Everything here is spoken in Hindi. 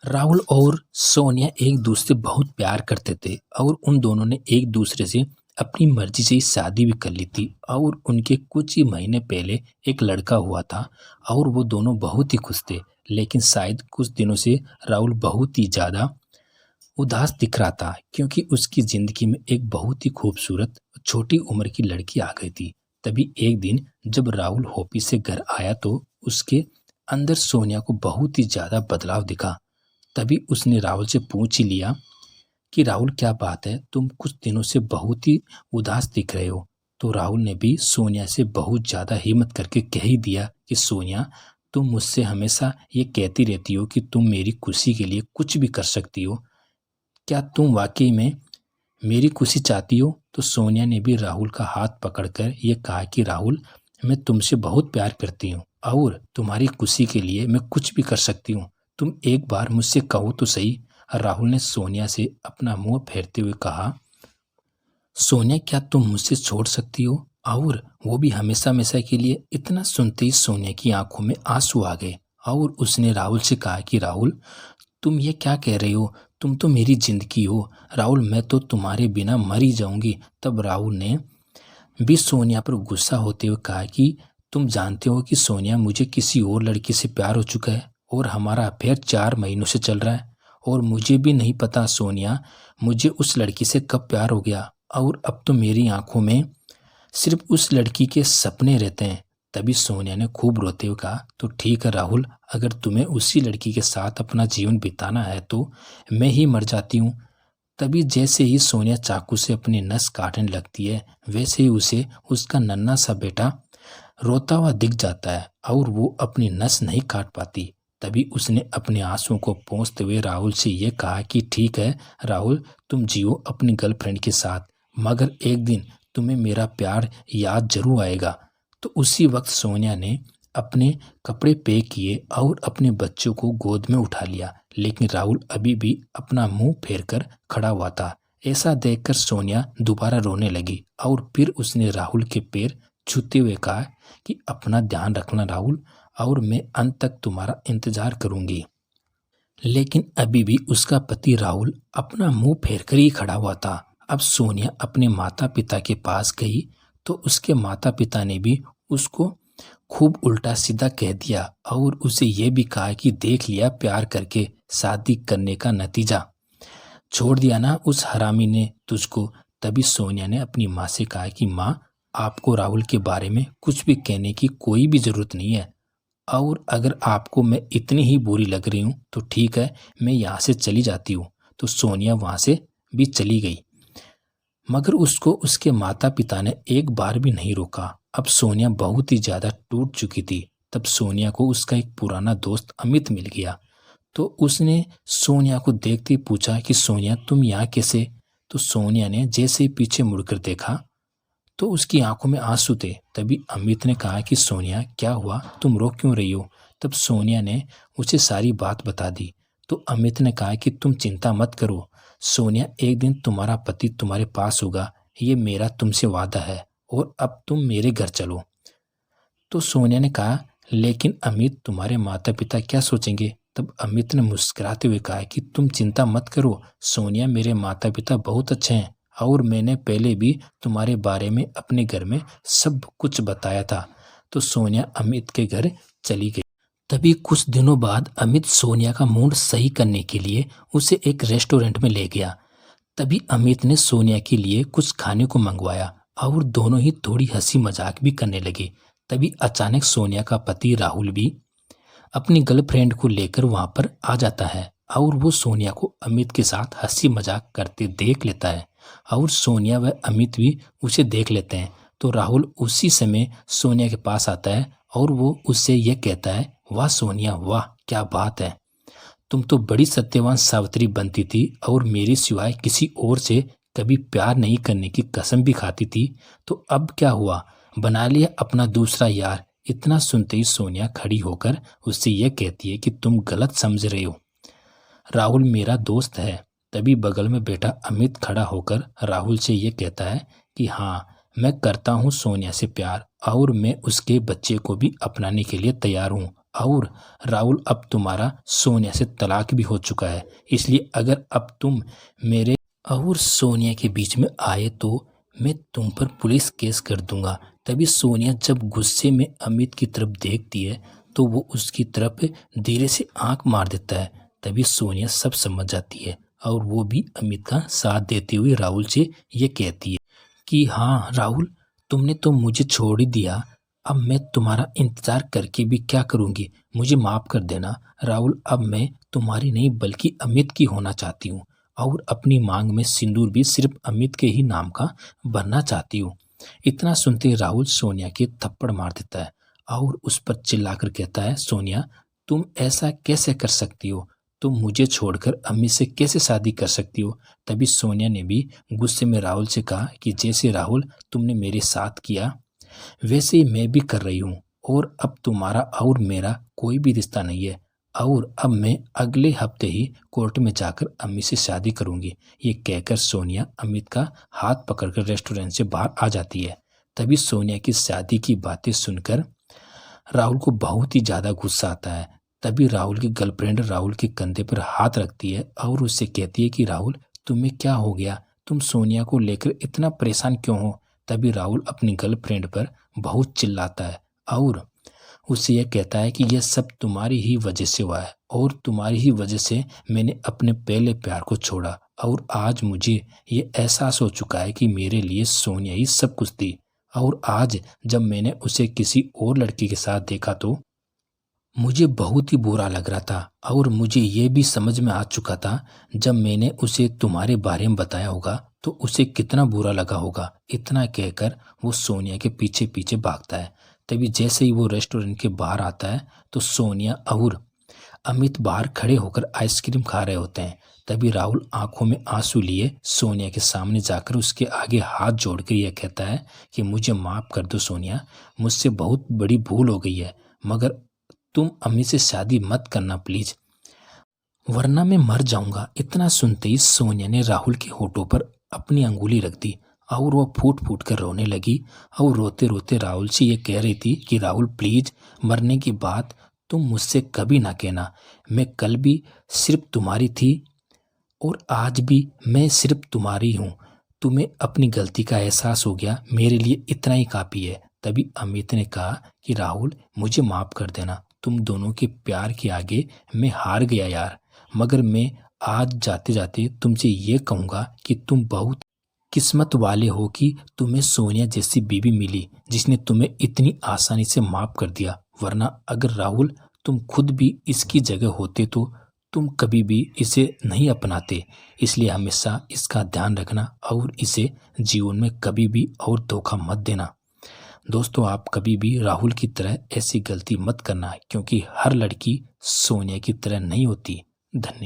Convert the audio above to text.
राहुल और सोनिया एक दूसरे से बहुत प्यार करते थे और उन दोनों ने एक दूसरे से अपनी मर्जी से ही शादी भी कर ली थी और उनके कुछ ही महीने पहले एक लड़का हुआ था और वो दोनों बहुत ही खुश थे। लेकिन शायद कुछ दिनों से राहुल बहुत ही ज़्यादा उदास दिख रहा था क्योंकि उसकी ज़िंदगी में एक बहुत ही खूबसूरत छोटी उम्र की लड़की आ गई थी। तभी एक दिन जब राहुल ऑफिस से घर आया तो उसके अंदर सोनिया को बहुत ही ज़्यादा बदलाव दिखा। तभी उसने राहुल से पूछ ही लिया कि राहुल क्या बात है, तुम कुछ दिनों से बहुत ही उदास दिख रहे हो। तो राहुल ने भी सोनिया से बहुत ज़्यादा हिम्मत करके कह ही दिया कि सोनिया, तुम मुझसे हमेशा ये कहती रहती हो कि तुम मेरी खुशी के लिए कुछ भी कर सकती हो, क्या तुम वाकई में मेरी खुशी चाहती हो? तो सोनिया ने भी राहुल का हाथ पकड़कर ये कहा कि राहुल, मैं तुमसे बहुत प्यार करती हूँ और तुम्हारी खुशी के लिए मैं कुछ भी कर सकती हूँ। तुम एक बार मुझसे कहो तो सही। राहुल ने सोनिया से अपना मुंह फेरते हुए कहा, सोनिया, क्या तुम मुझसे छोड़ सकती हो? और वो भी हमेशा हमेशा के लिए। इतना सुनते ही सोनिया की आंखों में आंसू आ गए और उसने राहुल से कहा कि राहुल, तुम ये क्या कह रहे हो? तुम तो मेरी जिंदगी हो राहुल, मैं तो तुम्हारे बिना मर ही जाऊंगी। तब राहुल ने भी सोनिया पर गुस्सा होते हुए कहा कि तुम जानते हो कि सोनिया, मुझे किसी और लड़की से प्यार हो चुका है और हमारा अफेयर 4 महीनों से चल रहा है और मुझे भी नहीं पता सोनिया, मुझे उस लड़की से कब प्यार हो गया और अब तो मेरी आंखों में सिर्फ उस लड़की के सपने रहते हैं। तभी सोनिया ने खूब रोते हुए कहा, तो ठीक है राहुल, अगर तुम्हें उसी लड़की के साथ अपना जीवन बिताना है तो मैं ही मर जाती हूँ। तभी जैसे ही सोनिया चाकू से अपनी नस काटने लगती है वैसे ही उसे उसका नन्हा सा बेटा रोता हुआ दिख जाता है और वो अपनी नस नहीं काट पाती। तभी उसने अपने आंसुओं को पोंछते हुए राहुल से ये कहा कि ठीक है राहुल, तुम जियो अपनी गर्लफ्रेंड के साथ, मगर एक दिन तुम्हें मेरा प्यार याद जरूर आएगा। तो उसी वक्त सोनिया ने अपने कपड़े पैक किए और अपने बच्चों को गोद में उठा लिया। लेकिन राहुल अभी भी अपना मुंह फेर कर खड़ा हुआ था। ऐसा देखकर सोनिया दोबारा रोने लगी और फिर उसने राहुल के पैर छूते हुए कहा कि अपना ध्यान रखना राहुल, और मैं अंत तक तुम्हारा इंतजार करूंगी। लेकिन अभी भी उसका पति राहुल अपना मुंह फेर कर ही खड़ा हुआ था। अब सोनिया अपने माता पिता के पास गई तो उसके माता पिता ने भी उसको खूब उल्टा सीधा कह दिया और उसे यह भी कहा कि देख लिया, प्यार करके शादी करने का नतीजा, छोड़ दिया ना उस हरामी ने तुझको। तभी सोनिया ने अपनी माँ से कहा कि माँ, आपको राहुल के बारे में कुछ भी कहने की कोई भी ज़रूरत नहीं है और अगर आपको मैं इतनी ही बुरी लग रही हूँ तो ठीक है, मैं यहाँ से चली जाती हूँ। तो सोनिया वहाँ से भी चली गई, मगर उसको उसके माता पिता ने एक बार भी नहीं रोका। अब सोनिया बहुत ही ज़्यादा टूट चुकी थी। तब सोनिया को उसका एक पुराना दोस्त अमित मिल गया। तो उसने सोनिया को देखते ही पूछा कि सोनिया, तुम यहाँ कैसे? तो सोनिया ने जैसे ही पीछे मुड़कर देखा तो उसकी आंखों में आंसू थे। तभी अमित ने कहा कि सोनिया, क्या हुआ, तुम रो क्यों रही हो? तब सोनिया ने उसे सारी बात बता दी। तो अमित ने कहा कि तुम चिंता मत करो सोनिया, एक दिन तुम्हारा पति तुम्हारे पास होगा, ये मेरा तुमसे वादा है, और अब तुम मेरे घर चलो। तो सोनिया ने कहा, लेकिन अमित, तुम्हारे माता पिता क्या सोचेंगे? तब अमित ने मुस्कुराते हुए कहा कि तुम चिंता मत करो सोनिया, मेरे माता पिता बहुत अच्छे हैं और मैंने पहले भी तुम्हारे बारे में अपने घर में सब कुछ बताया था। तो सोनिया अमित के घर चली गई। तभी कुछ दिनों बाद अमित सोनिया का मूड सही करने के लिए उसे एक रेस्टोरेंट में ले गया। तभी अमित ने सोनिया के लिए कुछ खाने को मंगवाया और दोनों ही थोड़ी हंसी मजाक भी करने लगे। तभी अचानक सोनिया का पति राहुल भी अपनी गर्लफ्रेंड को लेकर वहां पर आ जाता है और वो सोनिया को अमित के साथ हंसी मजाक करते देख लेता है और सोनिया व अमित भी उसे देख लेते हैं। तो राहुल उसी समय सोनिया के पास आता है और वो उससे यह कहता है, वाह सोनिया, वाह क्या बात है, तुम तो बड़ी सत्यवान सावित्री बनती थी और मेरे सिवाय किसी और से कभी प्यार नहीं करने की कसम भी खाती थी, तो अब क्या हुआ, बना लिया अपना दूसरा यार। इतना सुनते ही सोनिया खड़ी होकर उससे यह कहती है कि तुम गलत समझ रहे हो, राहुल मेरा दोस्त है। तभी बगल में बैठा अमित खड़ा होकर राहुल से यह कहता है कि हाँ, मैं करता हूँ सोनिया से प्यार और मैं उसके बच्चे को भी अपनाने के लिए तैयार हूँ और राहुल अब तुम्हारा सोनिया से तलाक भी हो चुका है, इसलिए अगर अब तुम मेरे और सोनिया के बीच में आए तो मैं तुम पर पुलिस केस कर दूंगा। तभी सोनिया जब गुस्से में अमित की तरफ देखती है तो वो उसकी तरफ धीरे से आंख मार देता है। तभी सोनिया सब समझ जाती है और वो भी अमित का साथ देते हुए राहुल से ये कहती है कि हाँ राहुल, तुमने तो मुझे छोड़ ही दिया, अब मैं तुम्हारा इंतज़ार करके भी क्या करूँगी, मुझे माफ़ कर देना राहुल। अब मैं तुम्हारी नहीं बल्कि अमित की होना चाहती हूँ और अपनी मांग में सिंदूर भी सिर्फ अमित के ही नाम का भरना चाहती हूँ। इतना सुनते राहुल सोनिया के थप्पड़ मार देता है और उस पर चिल्लाकर कहता है, सोनिया तुम ऐसा कैसे कर सकती हो, तुम मुझे छोड़कर अमित से कैसे शादी कर सकती हो। तभी सोनिया ने भी गुस्से में राहुल से कहा कि जैसे राहुल तुमने मेरे साथ किया वैसे ही मैं भी कर रही हूँ, और अब तुम्हारा और मेरा कोई भी रिश्ता नहीं है, और अब मैं अगले हफ्ते ही कोर्ट में जाकर अमित से शादी करूंगी। ये कहकर सोनिया अमित का हाथ पकड़कर रेस्टोरेंट से बाहर आ जाती है। तभी सोनिया की शादी की बातें सुनकर राहुल को बहुत ही ज़्यादा गुस्सा आता है। तभी राहुल की गर्लफ्रेंड राहुल के कंधे पर हाथ रखती है और उससे कहती है कि राहुल तुम्हें क्या हो गया, तुम सोनिया को लेकर इतना परेशान क्यों हो। तभी राहुल अपनी गर्लफ्रेंड पर बहुत चिल्लाता है और उससे यह कहता है कि यह सब तुम्हारी ही वजह से हुआ है और तुम्हारी ही वजह से मैंने अपने पहले प्यार को छोड़ा, और आज मुझे ये एहसास हो चुका है कि मेरे लिए सोनिया ही सब कुछ थी। और आज जब मैंने उसे किसी और लड़की के साथ देखा तो मुझे बहुत ही बुरा लग रहा था, और मुझे ये भी समझ में आ चुका था जब मैंने उसे तुम्हारे बारे में बताया होगा तो उसे कितना बुरा लगा होगा। इतना कहकर वो सोनिया के पीछे पीछे भागता है। तभी जैसे ही वो रेस्टोरेंट के बाहर आता है तो सोनिया और अमित बाहर खड़े होकर आइसक्रीम खा रहे होते हैं। तभी राहुल आंखों में आंसू लिए सोनिया के सामने जाकर उसके आगे हाथ जोड़कर यह कहता है कि मुझे माफ़ कर दो सोनिया, मुझसे बहुत बड़ी भूल हो गई है, मगर तुम अम्मी से शादी मत करना प्लीज, वरना मैं मर जाऊंगा। इतना सुनते ही सोनिया ने राहुल के होठों पर अपनी अंगुली रख दी और वह फूट फूट कर रोने लगी और रोते रोते राहुल से ये कह रही थी कि राहुल प्लीज, मरने की बात तुम मुझसे कभी ना कहना, मैं कल भी सिर्फ तुम्हारी थी और आज भी मैं सिर्फ तुम्हारी हूँ। तुम्हें अपनी गलती का एहसास हो गया, मेरे लिए इतना ही काफ़ी है। तभी अमित ने कहा कि राहुल मुझे माफ़ कर देना, तुम दोनों के प्यार के आगे मैं हार गया यार, मगर मैं आज जाते जाते तुमसे ये कहूँगा कि तुम बहुत किस्मत वाले हो कि तुम्हें सोनिया जैसी बीवी मिली जिसने तुम्हें इतनी आसानी से माफ़ कर दिया, वरना अगर राहुल तुम खुद भी इसकी जगह होते तो तुम कभी भी इसे नहीं अपनाते। इसलिए हमेशा इसका ध्यान रखना और इसे जीवन में कभी भी और धोखा मत देना। दोस्तों, आप कभी भी राहुल की तरह ऐसी गलती मत करना, क्योंकि हर लड़की सोनिया की तरह नहीं होती। धन्यवाद।